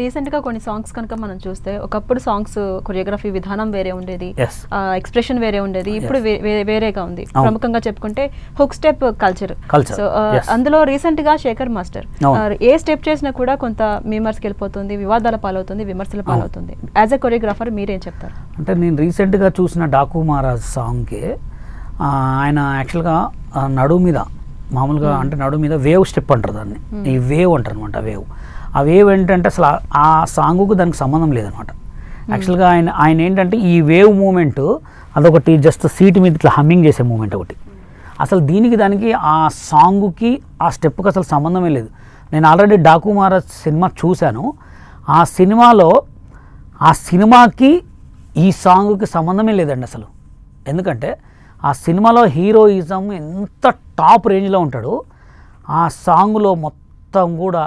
రీసెంట్‌గా కొన్ని సాంగ్స్ కనుక మనం చూస్తే, ఒకప్పుడు సాంగ్స్ కొరియోగ్రఫీ విధానం వేరే ఉండేది. యెస్. ఎక్స్‌ప్రెషన్ వేరే ఉండేది. ఇప్పుడు వేరేగా ఉంది. అవును. ప్రముఖంగా చెప్పుకుంటే hook step culture. So, Yes. అందులో రీసెంట్‌గా శేఖర్ మాస్టర్ అవును. ఏ స్టెప్ చేసినా కూడా కొంత మీమర్స్‌కెళ్ళిపోతుంది, వివాదాల పాలవుతుంది, విమర్శల పాలవుతుంది. యాజ్ ఎ కొరియోగ్రాఫర్ మీరేం చెప్తారు? అంటే నేను రీసెంట్గా చూసిన డాకు మహారాజ్ సాంగ్కి ఆయన యాక్చువల్గా నడుము మీద మామూలుగా అంటే నడుము మీద వేవ్ స్టెప్ అంటారు దాన్ని. ఈ వేవ్ అంటారు అనమాట. వేవ్ ఆ వేవ్ ఏంటంటే అసలు ఆ సాంగుకు దానికి సంబంధం లేదనమాట. యాక్చువల్గా ఆయన ఏంటంటే ఈ వేవ్ మూమెంట్ అదొకటి జస్ట్ సీట్ మీద ఇట్లా హమ్మింగ్ చేసే మూమెంట్ ఒకటి. అసలు దానికి ఆ సాంగుకి ఆ స్టెప్కి అసలు సంబంధమే లేదు. నేను ఆల్రెడీ డాకు మహారాజ్ సినిమా చూశాను. ఆ సినిమాకి ఈ సాంగుకి సంబంధమే లేదండి అసలు. ఎందుకంటే ఆ సినిమాలో హీరోయిజం ఎంత టాప్ రేంజ్లో ఉంటాడో ఆ సాంగ్లో మొత్తం కూడా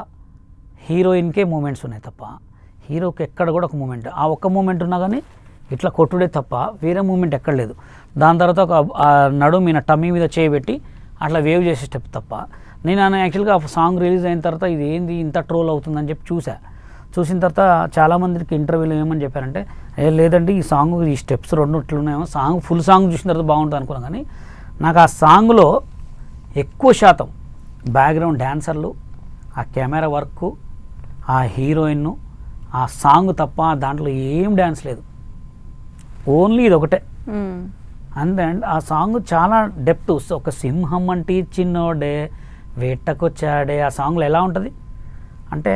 హీరోయిన్కే మూమెంట్స్ ఉన్నాయి తప్ప హీరోకి ఎక్కడ కూడా ఒక మూమెంట్, ఆ ఒక్క మూమెంట్ ఉన్నా కానీ ఇట్లా కొట్టుడే తప్ప వేరే మూమెంట్ ఎక్కడ లేదు. దాని తర్వాత ఒక నడుము మీద టమ్మీ మీద చేయబెట్టి అట్లా వేవ్ చేసే స్టెప్ తప్ప. నేను యాక్చువల్గా సాంగ్ రిలీజ్ అయిన తర్వాత ఇది ఏంది ఇంత ట్రోల్ అవుతుందని చెప్పి చూసిన తర్వాత చాలామందికి ఇంటర్వ్యూలో ఏమని చెప్పారంటే లేదండి ఈ సాంగ్ ఈ స్టెప్స్ రెండు ఇట్లున్నాయేమో, ఫుల్ సాంగ్ చూసిన తర్వాత బాగుంటుంది అనుకున్నాను. కానీ నాకు ఆ సాంగ్లో ఎక్కువ శాతం బ్యాక్గ్రౌండ్ డాన్సర్లు, ఆ కెమెరా వర్క్, ఆ హీరోయిన్, ఆ సాంగ్ తప్ప దాంట్లో ఏం డ్యాన్స్ లేదు. ఓన్లీ ఇది ఒకటే. అండ్ ఆ సాంగ్ చాలా డెప్త్. ఒక సింహం అంటే చిన్నోడే వేటకొచ్చాడే ఆ సాంగ్లో ఎలా ఉంటుంది అంటే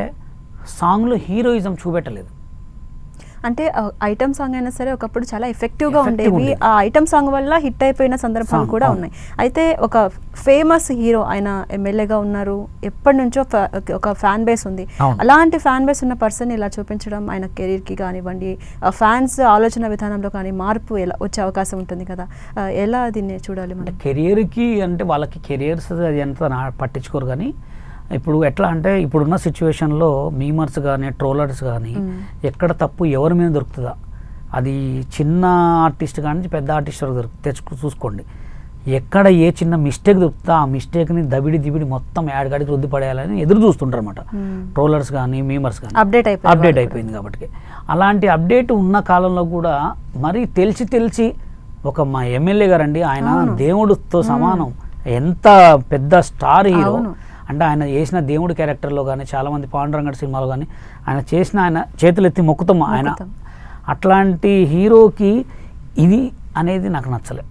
సాంగ్లో హీరోయిజం చూపెట్టలేదు. అంటే ఐటమ్ సాంగ్ అయినా సరే ఒకప్పుడు చాలా ఎఫెక్టివ్గా ఉండేవి. ఆ ఐటమ్ సాంగ్ వల్ల హిట్ అయిపోయిన సందర్భాలు కూడా ఉన్నాయి. అయితే ఒక ఫేమస్ హీరో ఆయన ఎమ్మెల్యేగా ఉన్నారు, ఎప్పటి నుంచో ఒక ఫ్యాన్ బేస్ ఉంది. అలాంటి ఫ్యాన్ బేస్ ఉన్న పర్సన్ ఇలా చూపించడం ఆయన కెరీర్కి కానివ్వండి, ఫ్యాన్స్ ఆలోచన విధానంలో కానీ మార్పు ఎలా వచ్చే అవకాశం ఉంటుంది కదా, ఎలా దీన్ని చూడాలి మనం? కెరియర్కి అంటే వాళ్ళకి కెరియర్స్ అది ఎంత పట్టించుకోరు. కానీ ఇప్పుడు ఎట్లా అంటే ఇప్పుడున్న సిచ్యువేషన్లో మీమర్స్ కానీ ట్రోలర్స్ కానీ ఎక్కడ తప్పు ఎవరి మీద దొరుకుతుందా, అది చిన్న ఆర్టిస్ట్ కానీ పెద్ద ఆర్టిస్ట్ వరకు చూసుకోండి. ఎక్కడ ఏ చిన్న మిస్టేక్ దొరుకుతుందా ఆ మిస్టేక్ని దిబిడి మొత్తం యాడ్గాడికి రుద్ది పడేయాలని ఎదురు చూస్తుంటారు అనమాట ట్రోలర్స్ కానీ మీమర్స్ కానీ. అప్డేట్ అయిపోయింది కాబట్టి. అలాంటి అప్డేట్ ఉన్న కాలంలో కూడా మరీ తెలిసి ఒక మా ఎమ్మెల్యే గారండి, ఆయన దేవుడితో సమానం, ఎంత పెద్ద స్టార్ హీరో అంటే ఆయన చేసిన దేవుడి క్యారెక్టర్లో కానీ చాలామంది పాండురంగడ్ సినిమాలో కానీ ఆయన చేతులు ఎత్తి మొక్కుతాం ఆయన. అట్లాంటి హీరోకి ఇది అనేది నాకు నచ్చలే.